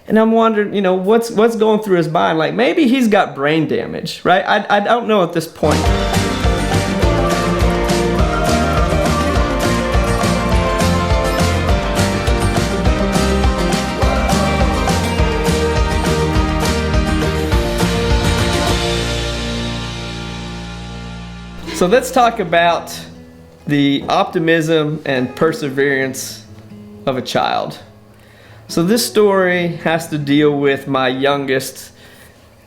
And I'm wondering, what's going through his mind. Like, maybe he's got brain damage, right? I don't know at this point. So let's talk about the optimism and perseverance of a child. So this story has to deal with my youngest.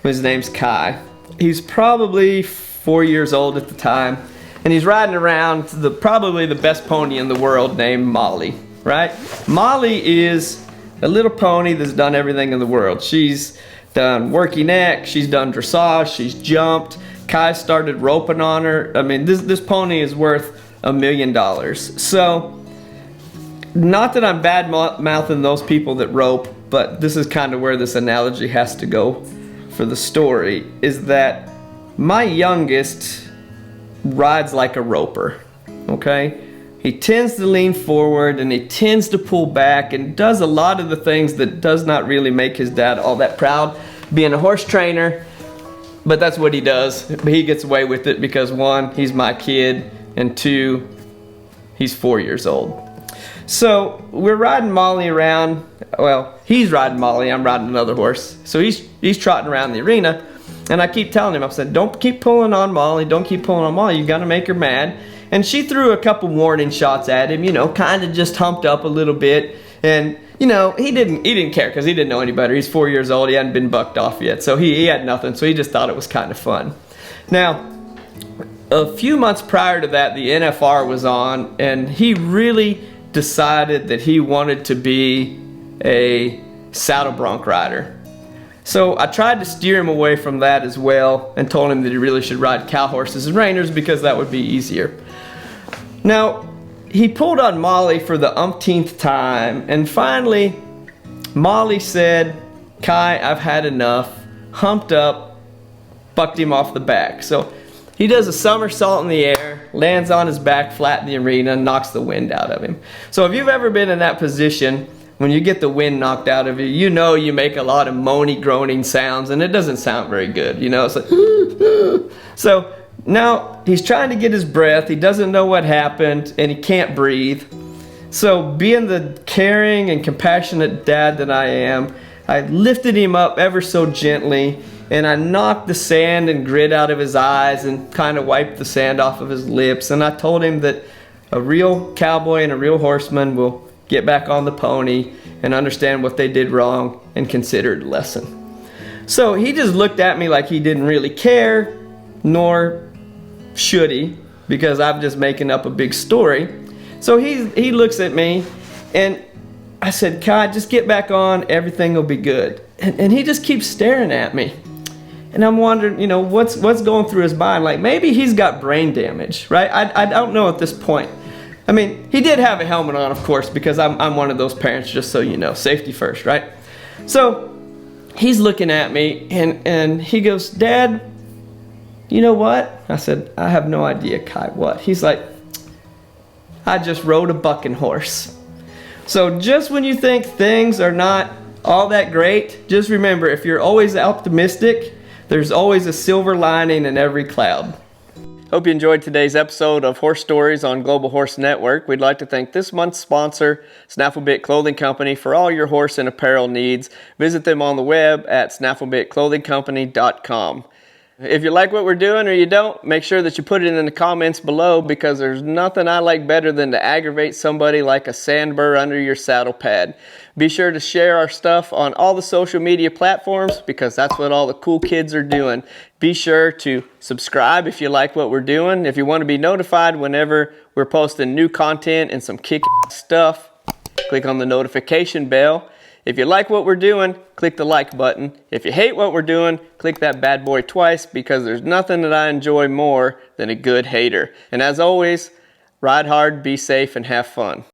His name's Kai. He's probably 4 years old at the time, and he's riding around probably the best pony in the world named Molly, right? Molly is a little pony that's done everything in the world. She's done working neck, she's done dressage, she's jumped. Kai started roping on her. I mean, this pony is worth $1 million. So, not that I'm bad mouthing those people that rope, but this is kind of where this analogy has to go for the story, is that my youngest rides like a roper, okay? He tends to lean forward and he tends to pull back and does a lot of the things that does not really make his dad all that proud, being a horse trainer. But that's what he does. He gets away with it because 1, he's my kid, and 2, he's 4 years old. So we're riding Molly around. Well, he's riding Molly, I'm riding another horse. So he's trotting around the arena, and I keep telling him, I said, don't keep pulling on Molly, don't keep pulling on Molly, you gotta make her mad. And she threw a couple warning shots at him, kind of just humped up a little bit. And he didn't care because he didn't know any better. He's 4 years old. He hadn't been bucked off yet. So he had nothing. So he just thought it was kind of fun. Now, a few months prior to that, the NFR was on, and he really decided that he wanted to be a saddle bronc rider. So I tried to steer him away from that as well and told him that he really should ride cow horses and reiners because that would be easier. Now, he pulled on Molly for the umpteenth time, and finally Molly said, Kai, I've had enough, humped up, bucked him off the back. So he does a somersault in the air, lands on his back flat in the arena, and knocks the wind out of him. So if you've ever been in that position, when you get the wind knocked out of you, you make a lot of moany, groaning sounds, and it doesn't sound very good, It's like, so now he's trying to get his breath, he doesn't know what happened, and he can't breathe. So being the caring and compassionate dad that I am, I lifted him up ever so gently, and I knocked the sand and grit out of his eyes and kind of wiped the sand off of his lips. And I told him that a real cowboy and a real horseman will get back on the pony and understand what they did wrong and consider it a lesson. So he just looked at me like he didn't really care, nor should he, because I'm just making up a big story. So he looks at me, and I said, Kai, just get back on, everything will be good. And he just keeps staring at me. And I'm wondering, what's going through his mind. Like, maybe he's got brain damage, right? I don't know at this point. I mean, he did have a helmet on, of course, because I'm one of those parents, just so you know, safety first, right? So he's looking at me, and he goes, Dad, you know what? I said, I have no idea, Kai, what? He's like, I just rode a bucking horse. So just when you think things are not all that great, just remember, if you're always optimistic, there's always a silver lining in every cloud. Hope you enjoyed today's episode of Horse Stories on Global Horse Network. We'd like to thank this month's sponsor, Snafflebit Clothing Company, for all your horse and apparel needs. Visit them on the web at snafflebitclothingcompany.com. If you like what we're doing or you don't, make sure that you put it in the comments below, because there's nothing I like better than to aggravate somebody like a sandburr under your saddle pad. Be sure to share our stuff on all the social media platforms, because that's what all the cool kids are doing. Be sure to subscribe if you like what we're doing. If you want to be notified whenever we're posting new content and some kick-ass stuff, click on the notification bell. If you like what we're doing, click the like button. If you hate what we're doing, click that bad boy twice, because there's nothing that I enjoy more than a good hater. And as always, ride hard, be safe, and have fun.